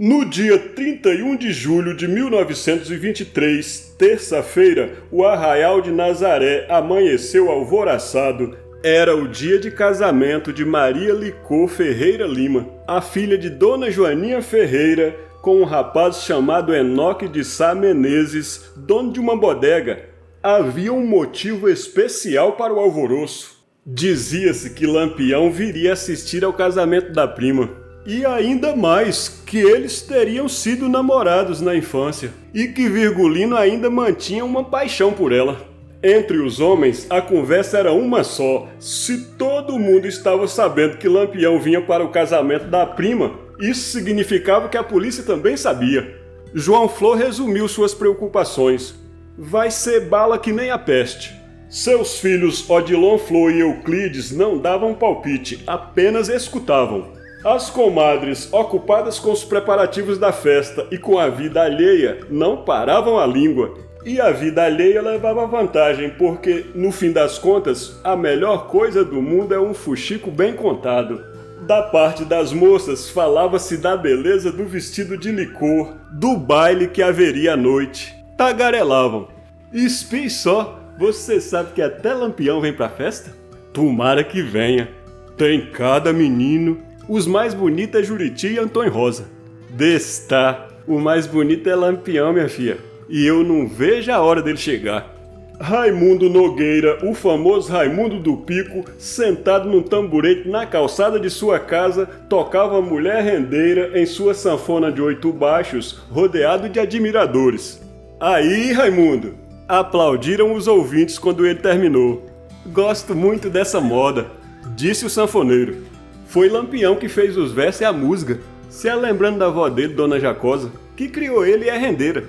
No dia 31 de julho de 1923, terça-feira, o Arraial de Nazaré amanheceu alvoraçado. Era o dia de casamento de Maria Licor Ferreira Lima, a filha de Dona Joaninha Ferreira, com um rapaz chamado Enoque de Sá Menezes, dono de uma bodega. Havia um motivo especial para o alvoroço. Dizia-se que Lampião viria assistir ao casamento da prima. E ainda mais, que eles teriam sido namorados na infância, e que Virgulino ainda mantinha uma paixão por ela. Entre os homens, a conversa era uma só. Se todo mundo estava sabendo que Lampião vinha para o casamento da prima, isso significava que a polícia também sabia. João Flor resumiu suas preocupações. Vai ser bala que nem a peste. Seus filhos Odilon Flor e Euclides não davam palpite, apenas escutavam. As comadres, ocupadas com os preparativos da festa e com a vida alheia, não paravam a língua. E a vida alheia levava vantagem, porque, no fim das contas, a melhor coisa do mundo é um fuxico bem contado. Da parte das moças, falava-se da beleza do vestido de licor, do baile que haveria à noite. Tagarelavam. Espie só, você sabe que até Lampião vem pra festa? Tomara que venha. Tem cada menino. Os mais bonitos é Juriti e Antônio Rosa. Destá, o mais bonito é Lampião, minha filha. E eu não vejo a hora dele chegar. Raimundo Nogueira, o famoso Raimundo do Pico, sentado num tamborete na calçada de sua casa, tocava Mulher Rendeira em sua sanfona de 8 baixos, rodeado de admiradores. Aí, Raimundo! Aplaudiram os ouvintes quando ele terminou. Gosto muito dessa moda, disse o sanfoneiro. Foi Lampião que fez os versos e a música, se lembrando da avó dele, Dona Jacosa, que criou ele e a rendeira.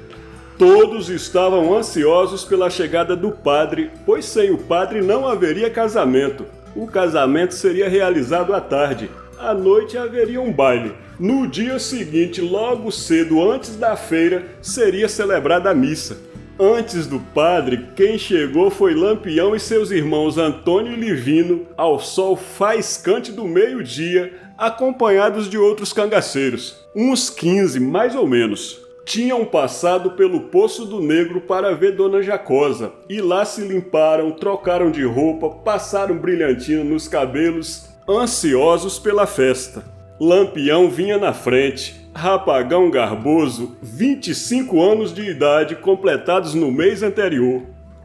Todos estavam ansiosos pela chegada do padre, pois sem o padre não haveria casamento. O casamento seria realizado à tarde. À noite haveria um baile. No dia seguinte, logo cedo antes da feira, seria celebrada a missa. Antes do padre, quem chegou foi Lampião e seus irmãos Antônio e Livino, ao sol faiscante do meio-dia, acompanhados de outros cangaceiros, uns 15 mais ou menos. Tinham passado pelo Poço do Negro para ver Dona Jacosa, e lá se limparam, trocaram de roupa, passaram brilhantina nos cabelos, ansiosos pela festa. Lampião vinha na frente, rapagão garboso, 25 anos de idade completados no mês anterior.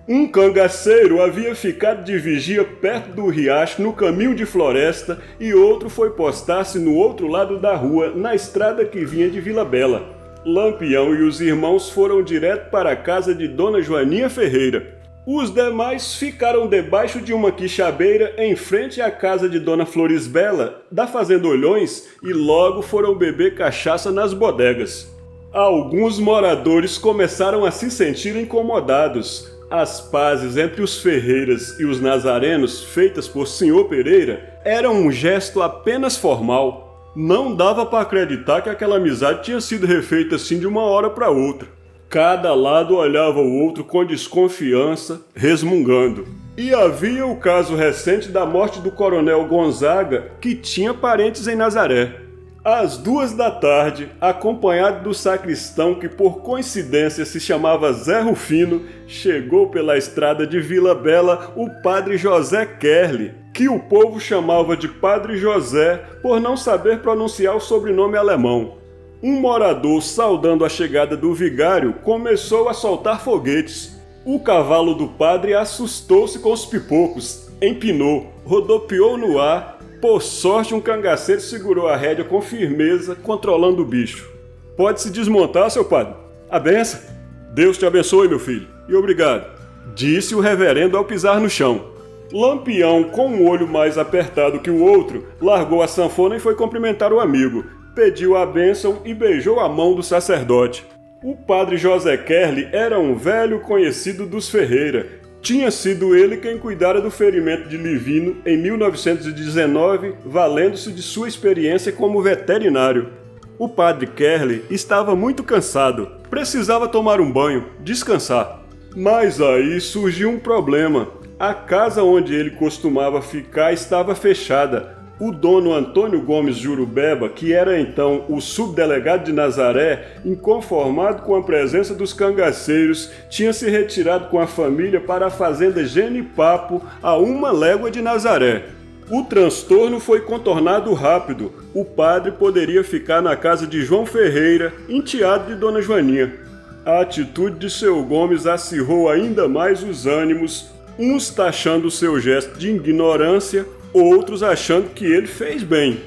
Um cangaceiro havia ficado de vigia perto do riacho no caminho de floresta e outro foi postar-se no outro lado da rua, na estrada que vinha de Vila Bela. Lampião e os irmãos foram direto para a casa de Dona Joaninha Ferreira. Os demais ficaram debaixo de uma quixabeira em frente à casa de Dona Florisbela, da Fazenda Olhões, e logo foram beber cachaça nas bodegas. Alguns moradores começaram a se sentir incomodados. As pazes entre os Ferreiras e os nazarenos, feitas por Sr. Pereira, eram um gesto apenas formal. Não dava para acreditar que aquela amizade tinha sido refeita assim de uma hora para outra. Cada lado olhava o outro com desconfiança, resmungando. E havia o caso recente da morte do coronel Gonzaga, que tinha parentes em Nazaré. Às 2h, acompanhado do sacristão que por coincidência se chamava Zé Rufino, chegou pela estrada de Vila Bela o padre José Kerli, que o povo chamava de Padre José por não saber pronunciar o sobrenome alemão. Um morador, saudando a chegada do vigário, começou a soltar foguetes. O cavalo do padre assustou-se com os pipocos, empinou, rodopiou no ar. Por sorte, um cangaceiro segurou a rédea com firmeza, controlando o bicho. Pode se desmontar, seu padre. A benção. Deus te abençoe, meu filho. E obrigado, disse o reverendo ao pisar no chão. Lampião, com um olho mais apertado que o outro, largou a sanfona e foi cumprimentar o amigo. Pediu a bênção e beijou a mão do sacerdote. O padre José Kerli era um velho conhecido dos Ferreira. Tinha sido ele quem cuidara do ferimento de Livino em 1919, valendo-se de sua experiência como veterinário. O padre Kerli estava muito cansado, precisava tomar um banho, descansar. Mas aí surgiu um problema. A casa onde ele costumava ficar estava fechada. O dono Antônio Gomes Jurubeba, que era então o subdelegado de Nazaré, inconformado com a presença dos cangaceiros, tinha se retirado com a família para a fazenda Genipapo, a 1 légua de Nazaré. O transtorno foi contornado rápido. O padre poderia ficar na casa de João Ferreira, enteado de Dona Joaninha. A atitude de seu Gomes acirrou ainda mais os ânimos, uns taxando seu gesto de ignorância, outros achando que ele fez bem.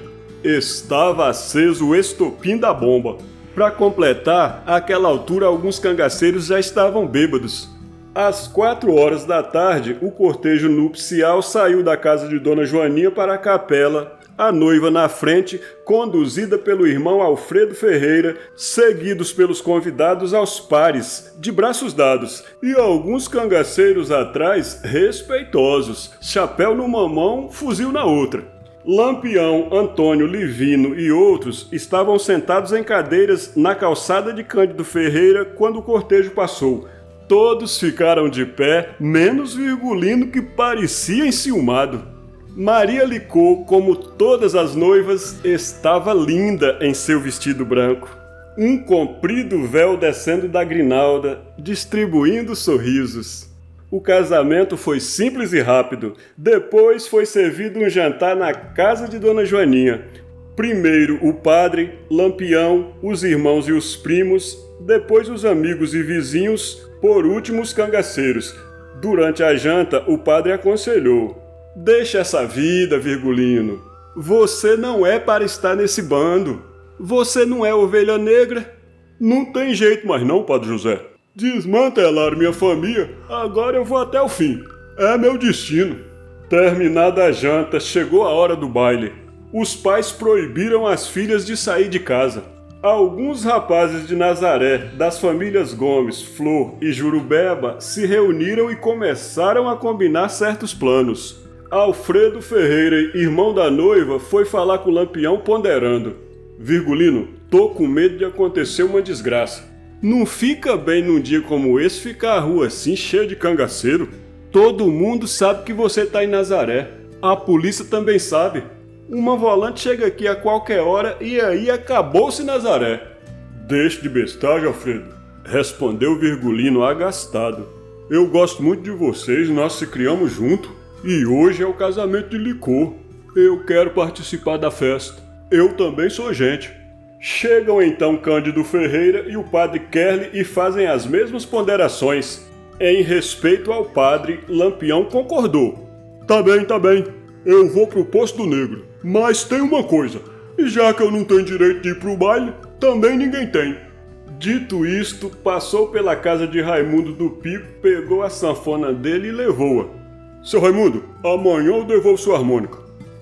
Estava aceso o estopim da bomba. Para completar, àquela altura alguns cangaceiros já estavam bêbados. Às 4 horas da tarde, o cortejo nupcial saiu da casa de Dona Joaninha para a capela, a noiva na frente, conduzida pelo irmão Alfredo Ferreira, seguidos pelos convidados aos pares, de braços dados, e alguns cangaceiros atrás, respeitosos, chapéu numa mão, fuzil na outra. Lampião, Antônio, Livino e outros estavam sentados em cadeiras na calçada de Cândido Ferreira quando o cortejo passou. Todos ficaram de pé, menos Virgulino, que parecia enciumado. Maria Licô, como todas as noivas, estava linda em seu vestido branco. Um comprido véu descendo da grinalda, distribuindo sorrisos. O casamento foi simples e rápido. Depois foi servido um jantar na casa de Dona Joaninha. Primeiro o padre, Lampião, os irmãos e os primos, depois os amigos e vizinhos, por último os cangaceiros. Durante a janta, o padre aconselhou: "Deixa essa vida, Virgulino. Você não é para estar nesse bando. Você não é ovelha negra." "Não tem jeito mais não, Padre José. Desmantelaram minha família, agora eu vou até o fim. É meu destino." Terminada a janta, chegou a hora do baile. Os pais proibiram as filhas de sair de casa. Alguns rapazes de Nazaré, das famílias Gomes, Flor e Jurubeba, se reuniram e começaram a combinar certos planos. Alfredo Ferreira, irmão da noiva, foi falar com o Lampião ponderando: "Virgulino, tô com medo de acontecer uma desgraça. Não fica bem num dia como esse ficar a rua assim cheia de cangaceiro. Todo mundo sabe que você tá em Nazaré. A polícia também sabe. Uma volante chega aqui a qualquer hora e aí acabou-se Nazaré." "Deixe de bestagem, Alfredo", respondeu Virgulino agastado. "Eu gosto muito de vocês, nós se criamos juntos. E hoje é o casamento de Licô. Eu quero participar da festa. Eu também sou gente." Chegam então Cândido Ferreira e o padre Kerli e fazem as mesmas ponderações. Em respeito ao padre, Lampião concordou: Tá bem. Eu vou pro Poço do Negro. Mas tem uma coisa, já que eu não tenho direito de ir pro baile, também ninguém tem." Dito isto, passou pela casa de Raimundo do Pico, pegou a sanfona dele e levou-a. "Seu Raimundo, amanhã eu devolvo sua harmônica."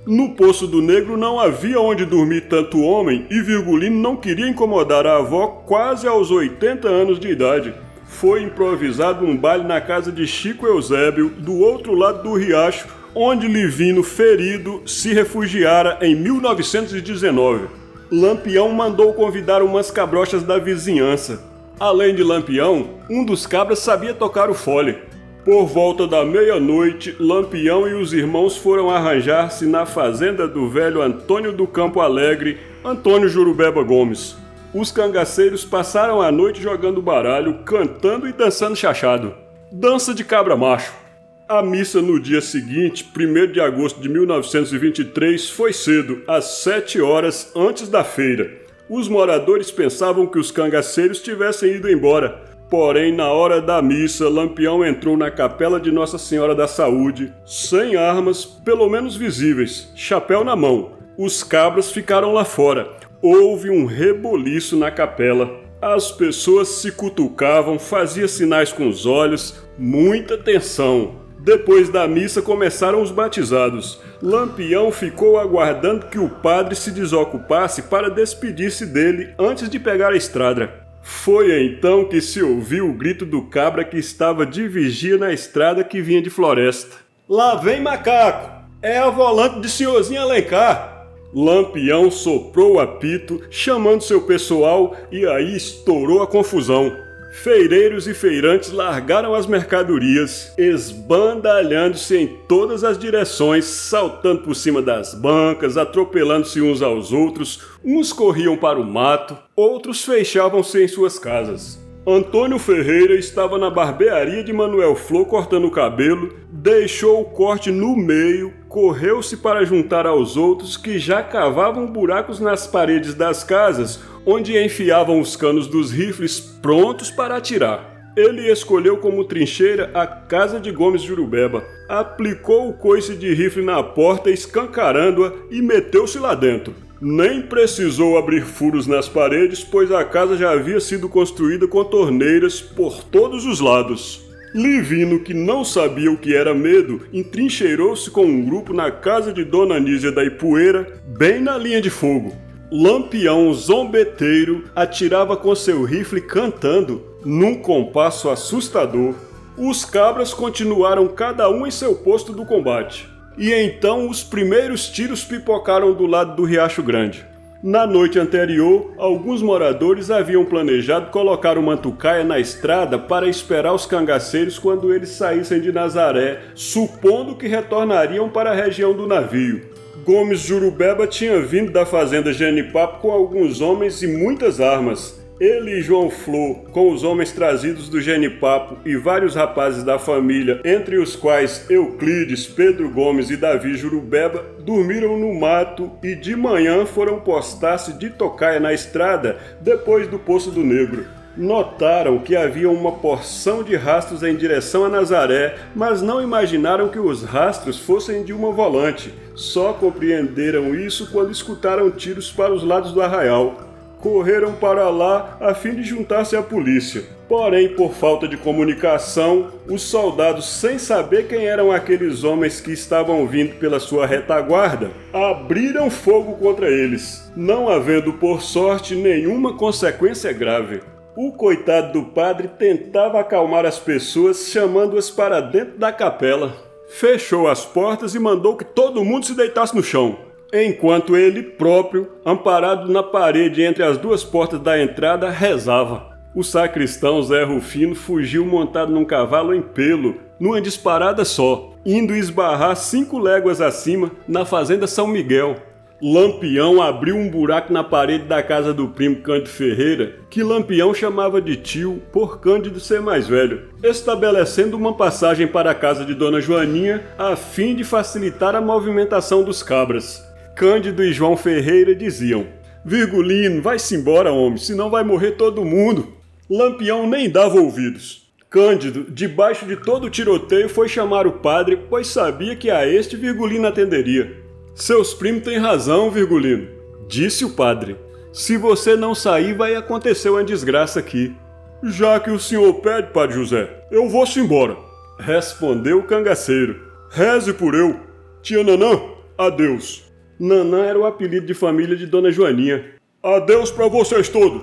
No Poço do Negro não havia onde dormir tanto homem e Virgulino não queria incomodar a avó quase aos 80 anos de idade. Foi improvisado um baile na casa de Chico Eusébio, do outro lado do riacho, onde Livino, ferido, se refugiara em 1919. Lampião mandou convidar umas cabrochas da vizinhança. Além de Lampião, um dos cabras sabia tocar o fole. Por volta da meia-noite, Lampião e os irmãos foram arranjar-se na fazenda do velho Antônio do Campo Alegre, Antônio Jurubeba Gomes. Os cangaceiros passaram a noite jogando baralho, cantando e dançando chachado. Dança de cabra macho. A missa no dia seguinte, 1º de agosto de 1923, foi cedo, às 7 horas antes da feira. Os moradores pensavam que os cangaceiros tivessem ido embora. Porém, na hora da missa, Lampião entrou na capela de Nossa Senhora da Saúde, sem armas, pelo menos visíveis, chapéu na mão. Os cabras ficaram lá fora. Houve um reboliço na capela. As pessoas se cutucavam, faziam sinais com os olhos, muita tensão. Depois da missa começaram os batizados. Lampião ficou aguardando que o padre se desocupasse para despedir-se dele antes de pegar a estrada. Foi então que se ouviu o grito do cabra que estava de vigia na estrada que vinha de Floresta. "Lá vem macaco! É a volante de senhorzinho Alencar!" Lampião soprou o apito, chamando seu pessoal, e aí estourou a confusão. Feireiros e feirantes largaram as mercadorias, esbandalhando-se em todas as direções, saltando por cima das bancas, atropelando-se uns aos outros. Uns corriam para o mato, outros fechavam-se em suas casas. Antônio Ferreira estava na barbearia de Manuel Flor cortando o cabelo, deixou o corte no meio, correu-se para juntar aos outros que já cavavam buracos nas paredes das casas, onde enfiavam os canos dos rifles prontos para atirar. Ele escolheu como trincheira a casa de Gomes Jurubeba, aplicou o coice de rifle na porta escancarando-a e meteu-se lá dentro. Nem precisou abrir furos nas paredes, pois a casa já havia sido construída com torneiras por todos os lados. Livino, que não sabia o que era medo, entrincheirou-se com um grupo na casa de Dona Anísia da Ipueira, bem na linha de fogo. Lampião zombeteiro atirava com seu rifle cantando, num compasso assustador. Os cabras continuaram cada um em seu posto do combate. E então os primeiros tiros pipocaram do lado do Riacho Grande. Na noite anterior, alguns moradores haviam planejado colocar o Mantucaia na estrada para esperar os cangaceiros quando eles saíssem de Nazaré, supondo que retornariam para a região do navio. Gomes Jurubeba tinha vindo da fazenda Genipapo com alguns homens e muitas armas. Ele e João Flor, com os homens trazidos do Genipapo e vários rapazes da família, entre os quais Euclides, Pedro Gomes e Davi Jurubeba, dormiram no mato e de manhã foram postar-se de tocaia na estrada depois do Poço do Negro. Notaram que havia uma porção de rastros em direção a Nazaré, mas não imaginaram que os rastros fossem de uma volante. Só compreenderam isso quando escutaram tiros para os lados do arraial. Correram para lá a fim de juntar-se à polícia. Porém, por falta de comunicação, os soldados, sem saber quem eram aqueles homens que estavam vindo pela sua retaguarda, abriram fogo contra eles, não havendo, por sorte, nenhuma consequência grave. O coitado do padre tentava acalmar as pessoas, chamando-as para dentro da capela. Fechou as portas e mandou que todo mundo se deitasse no chão, enquanto ele próprio, amparado na parede entre as duas portas da entrada, rezava. O sacristão Zé Rufino fugiu montado num cavalo em pelo, numa disparada só, indo esbarrar 5 léguas acima, na fazenda São Miguel. Lampião abriu um buraco na parede da casa do primo Cândido Ferreira, que Lampião chamava de tio por Cândido ser mais velho, estabelecendo uma passagem para a casa de Dona Joaninha a fim de facilitar a movimentação dos cabras. Cândido e João Ferreira diziam: "Virgulino, vai-se embora, homem, senão vai morrer todo mundo." Lampião nem dava ouvidos. Cândido, debaixo de todo o tiroteio, foi chamar o padre, pois sabia que a este Virgulino atenderia. "Seus primos têm razão, Virgulino", disse o padre. "Se você não sair, vai acontecer uma desgraça aqui." "Já que o senhor pede, padre José, eu vou-se embora", respondeu o cangaceiro. "Reze por eu. Tia Nanã, adeus." Nanã era o apelido de família de Dona Joaninha. "Adeus pra vocês todos."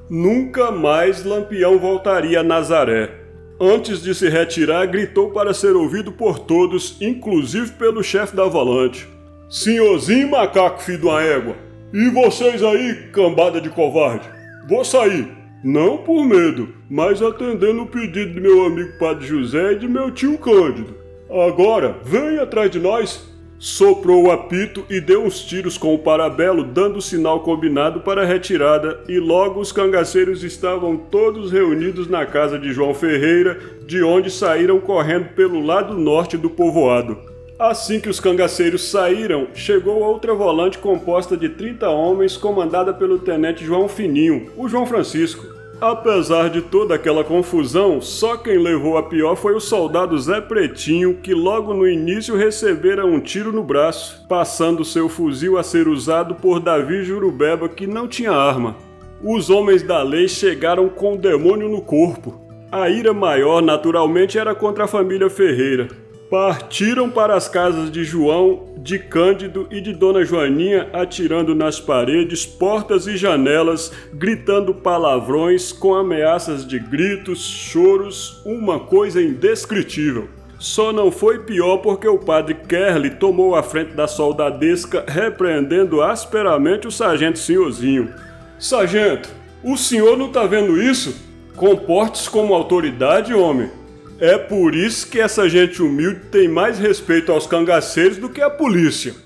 Nunca mais Lampião voltaria a Nazaré. Antes de se retirar, gritou para ser ouvido por todos, inclusive pelo chefe da volante: "Senhorzinho macaco, filho de uma égua, e vocês aí, cambada de covarde, vou sair, não por medo, mas atendendo o pedido do meu amigo Padre José e de meu tio Cândido. Agora, vem atrás de nós." Soprou o apito e deu uns tiros com o parabelo, dando o sinal combinado para a retirada, e logo os cangaceiros estavam todos reunidos na casa de João Ferreira, de onde saíram correndo pelo lado norte do povoado. Assim que os cangaceiros saíram, chegou outra volante composta de 30 homens, comandada pelo tenente João Fininho, o João Francisco. Apesar de toda aquela confusão, só quem levou a pior foi o soldado Zé Pretinho, que logo no início recebera um tiro no braço, passando seu fuzil a ser usado por Davi Jurubeba, que não tinha arma. Os homens da lei chegaram com o demônio no corpo. A ira maior, naturalmente, era contra a família Ferreira. Partiram para as casas de João, de Cândido e de Dona Joaninha, atirando nas paredes, portas e janelas, gritando palavrões com ameaças de gritos, choros, uma coisa indescritível. Só não foi pior porque o padre Kerli tomou a frente da soldadesca, repreendendo asperamente o sargento Senhorzinho. "Sargento, o senhor não tá vendo isso? Comporte-se como autoridade, homem. É por isso que essa gente humilde tem mais respeito aos cangaceiros do que a polícia.